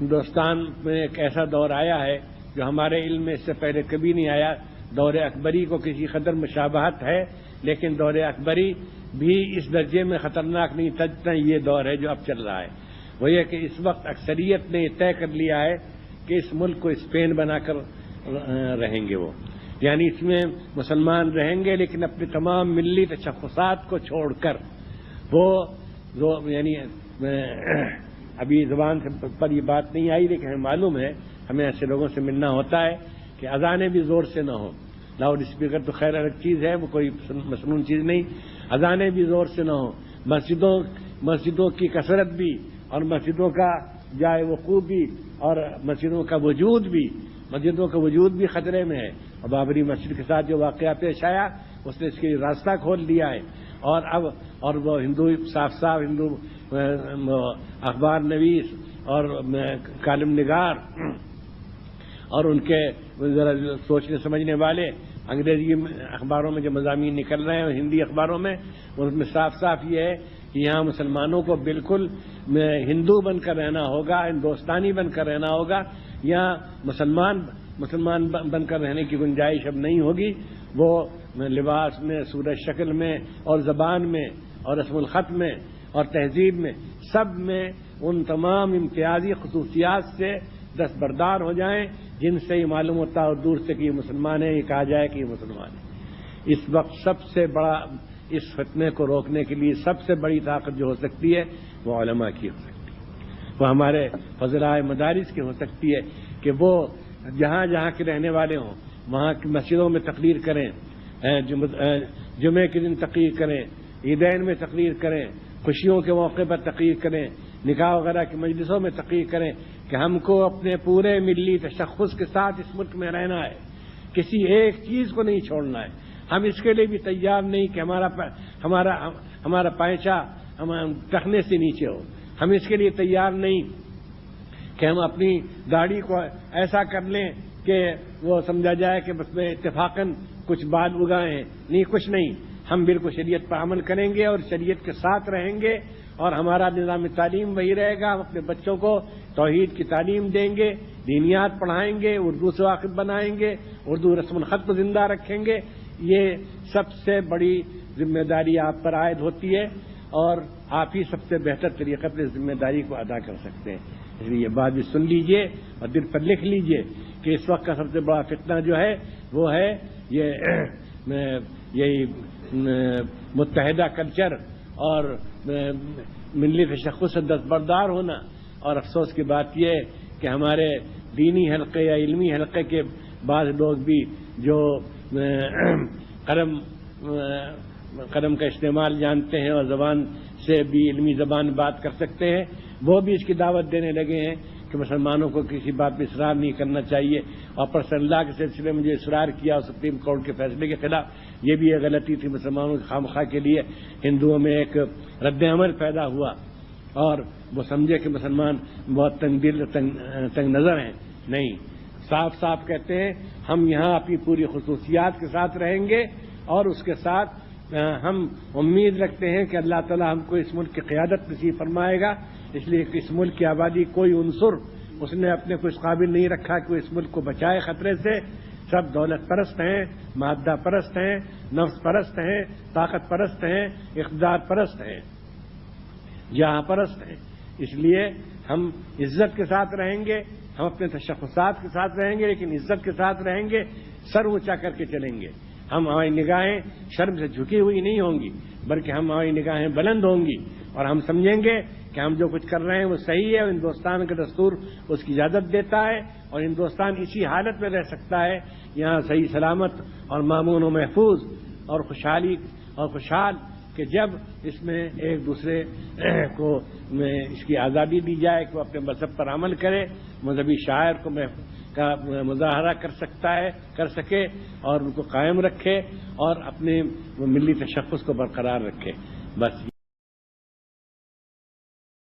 ہندوستان میں ایک ایسا دور آیا ہے جو ہمارے علم میں اس سے پہلے کبھی نہیں آیا. دور اکبری کو کسی قدر مشابہت ہے، لیکن دور اکبری بھی اس درجے میں خطرناک نہیں تھا جتنا یہ دور ہے جو اب چل رہا ہے. وہ یہ کہ اس وقت اکثریت نے طے کر لیا ہے کہ اس ملک کو اسپین بنا کر رہیں گے وہ، یعنی اس میں مسلمان رہیں گے لیکن اپنے تمام ملی تشخصات کو چھوڑ کر. وہ یعنی ابھی زبان پر یہ بات نہیں آئی لیکن ہمیں معلوم ہے، ہمیں ایسے لوگوں سے ملنا ہوتا ہے کہ اذانیں بھی زور سے نہ ہوں. لاؤڈ اسپیکر تو خیر الگ چیز ہے، وہ کوئی مسنون چیز نہیں. اذانیں بھی زور سے نہ ہوں. مسجدوں کی کثرت بھی اور مسجدوں کا جائے وقوع بھی اور مسجدوں کا وجود بھی خطرے میں ہے. اور بابری مسجد کے ساتھ جو واقعہ پیش آیا اس نے اس کے راستہ کھول دیا ہے. اور وہ ہندو صاف ہندو اخبار نویس اور کالم نگار اور ان کے ذرا سوچنے سمجھنے والے انگریزی اخباروں میں جو مضامین نکل رہے ہیں اور ہندی اخباروں میں، ان میں صاف یہ ہے کہ یہاں مسلمانوں کو بالکل ہندو بن کر رہنا ہوگا، ہندوستانی بن کر رہنا ہوگا. یہاں مسلمان بن کر رہنے کی گنجائش اب نہیں ہوگی. وہ لباس میں، صورت شکل میں اور زبان میں اور رسم الخط میں اور تہذیب میں، سب میں ان تمام امتیازی خصوصیات سے دستبردار ہو جائیں جن سے یہ معلوم ہوتا ہے اور دور سے کہ یہ مسلمان ہے، یہ کہا جائے کہ یہ مسلمان ہے. اس وقت سب سے بڑا اس فتنے کو روکنے کے لیے سب سے بڑی طاقت جو ہو سکتی ہے وہ علماء کی ہو سکتی ہے، وہ ہمارے فضلائے مدارس کی ہو سکتی ہے کہ وہ جہاں کے رہنے والے ہوں وہاں کی مسجدوں میں تقریر کریں، جمعے کے دن تقریر کریں، عیدین میں تقریر کریں، خوشیوں کے موقع پر تقریر کریں، نکاح وغیرہ کی مجلسوں میں تقریر کریں کہ ہم کو اپنے پورے ملی تشخص کے ساتھ اس ملک میں رہنا ہے، کسی ایک چیز کو نہیں چھوڑنا ہے. ہم اس کے لیے بھی تیار نہیں کہ ہمارا پائچہ ٹخنے سے نیچے ہو. ہم اس کے لیے تیار نہیں کہ ہم اپنی داڑھی کو ایسا کر لیں کہ وہ سمجھا جائے کہ بس میں اتفاقاً کچھ بال اگائے ہیں. نہیں، کچھ نہیں. ہم بالکل شریعت پر عمل کریں گے اور شریعت کے ساتھ رہیں گے اور ہمارا نظام تعلیم وہی رہے گا. ہم اپنے بچوں کو توحید کی تعلیم دیں گے، دینیات پڑھائیں گے، اردو سے واقف بنائیں گے، اردو رسم الخط کو زندہ رکھیں گے. یہ سب سے بڑی ذمہ داری آپ پر عائد ہوتی ہے اور آپ ہی سب سے بہتر طریقے پر اس ذمہ داری کو ادا کر سکتے ہیں. اس لیے یہ بات بھی سن لیجئے اور دل پر لکھ لیجئے کہ اس وقت کا سب سے بڑا فتنہ جو ہے وہ ہے یہی متحدہ کلچر اور ملی تشخص سے دستبردار ہونا. اور افسوس کی بات یہ کہ ہمارے دینی حلقے یا علمی حلقے کے بعض لوگ بھی جو قلم کا استعمال جانتے ہیں اور زبان سے بھی علمی زبان بات کر سکتے ہیں، وہ بھی اس کی دعوت دینے لگے ہیں کہ مسلمانوں کو کسی بات پہ اصرار نہیں کرنا چاہیے. اور پرسنل لا کے سلسلے میں جو اصرار کیا سپریم کورٹ کے فیصلے کے خلاف، یہ بھی ایک غلطی تھی. مسلمانوں کے خامخواہ کے لیے ہندوؤں میں ایک رد عمل پیدا ہوا اور وہ سمجھے کہ مسلمان بہت تنگ دل تنگ نظر ہیں. نہیں، صاف کہتے ہیں ہم یہاں اپنی پوری خصوصیات کے ساتھ رہیں گے اور اس کے ساتھ ہم امید رکھتے ہیں کہ اللہ تعالی ہم کو اس ملک کی قیادت نصیب فرمائے گا. اس لیے کہ اس ملک کی آبادی کوئی عنصر اس نے اپنے کو اس قابل نہیں رکھا کہ وہ اس ملک کو بچائے خطرے سے. سب دولت پرست ہیں، مادہ پرست ہیں، نفس پرست ہیں، طاقت پرست ہیں، اقتدار پرست ہیں، جہاں پرست ہیں. اس لیے ہم عزت کے ساتھ رہیں گے، ہم اپنے تشخصات کے ساتھ رہیں گے لیکن عزت کے ساتھ رہیں گے، سر اونچا کر کے چلیں گے. ہماری نگاہیں شرم سے جھکی ہوئی نہیں ہوں گی بلکہ ہماری نگاہیں بلند ہوں گی اور ہم سمجھیں گے کہ ہم جو کچھ کر رہے ہیں وہ صحیح ہے اور ہندوستان کا دستور اس کی اجازت دیتا ہے اور ہندوستان اسی حالت میں رہ سکتا ہے یہاں صحیح سلامت اور مامون و محفوظ اور خوشحال کہ جب اس میں ایک دوسرے کو اس کی آزادی دی جائے کہ وہ اپنے مذہب پر عمل کرے، مذہبی شاعر کا مظاہرہ کر سکے اور ان کو قائم رکھے اور اپنے ملی تشخص کو برقرار رکھے. بس